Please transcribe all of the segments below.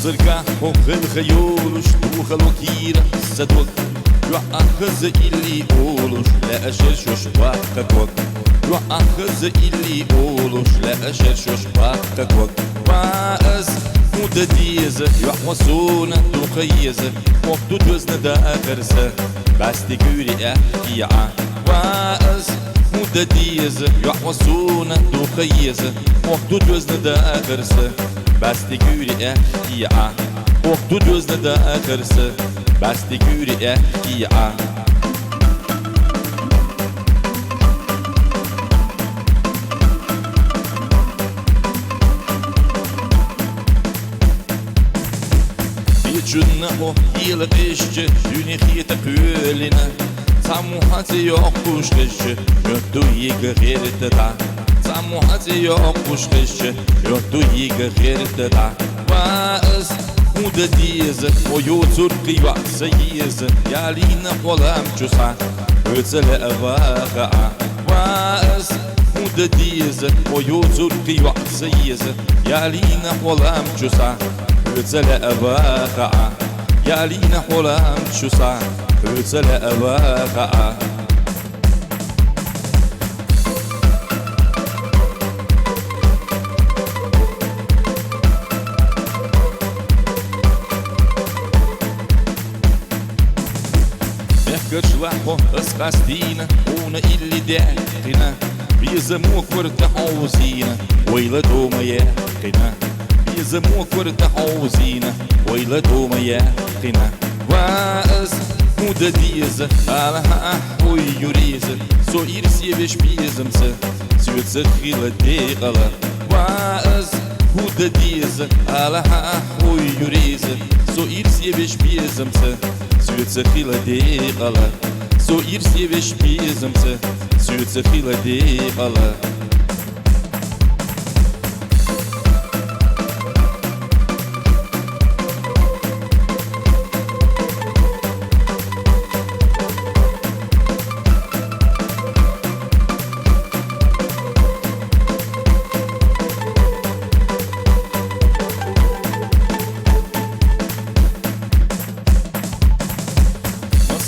وزرقا وخ الخيول شتوخ الوكيرة السدوك يؤخذ اللي يقولوش لا أشرشوش وقتك يؤخذ اللي يقولوش لا أشرشوش وقتك واز مدديز يحوصونا تخيز وقتو دوزنا دا أخرسة بس تقولي احكيعة واز مدديز يحوصونا تخيز وقتو دوزنا دا أخرسة بس تقولي احكيعة وقتو دوزنا دا أخرسة بس تقولي احكيعة Junnaho yıllık işçi Dünihiyete köyline Samuhatı yokmuş kışçı Yoktu yıgı girtida Samuhatı yokmuş kışçı Yoktu yıgı girtida Vaz Mudadiz Oyu turki vaksayiz Yalina kolam çusa Ötsele avağa Vaz Mudadiz Oyu turki vaksayiz Yalina kolam çusa Ötsele avağa Yalina kolam çusa Ötsele avağa Mehkırçlaho ısqastina Una illi daqina Bizamuk vırta havzina Oyla doma yaqina يزموك ورده عوزينا ويلا دوما ياقنا واز مدديز علىها حوي يريز سو يرسي بش بيزمس سيوت سخيلة ديقلا واز مدديز علىها حوي يريز سو يرسي بش بيزمس سيوت سخيلة ديقلا سو يرسي بش بيزمس سيوت سخيلة ديقلا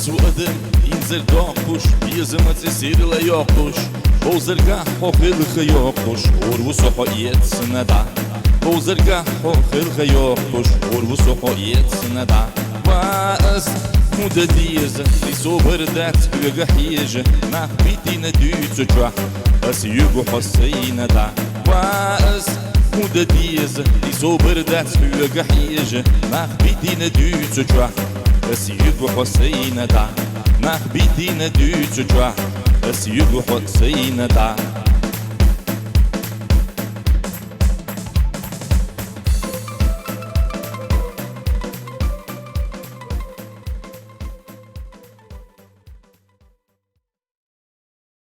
Suadım inzir dokmuş Yüzümü sirle yokmuş Bozırga hokılgı yokmuş Urvu soho yetsine da Bozırga hokılgı yokmuş Urvu soho yetsine da Vaz mudadiz Liso birdat hüge hije Nahbitine dütü çuah As yügü hossine da Vaz mudadiz Liso birdat hüge hije Nahbitine dütü çuah أسيق حسين دع نخبيتين دوتشوا أسيق حسين دع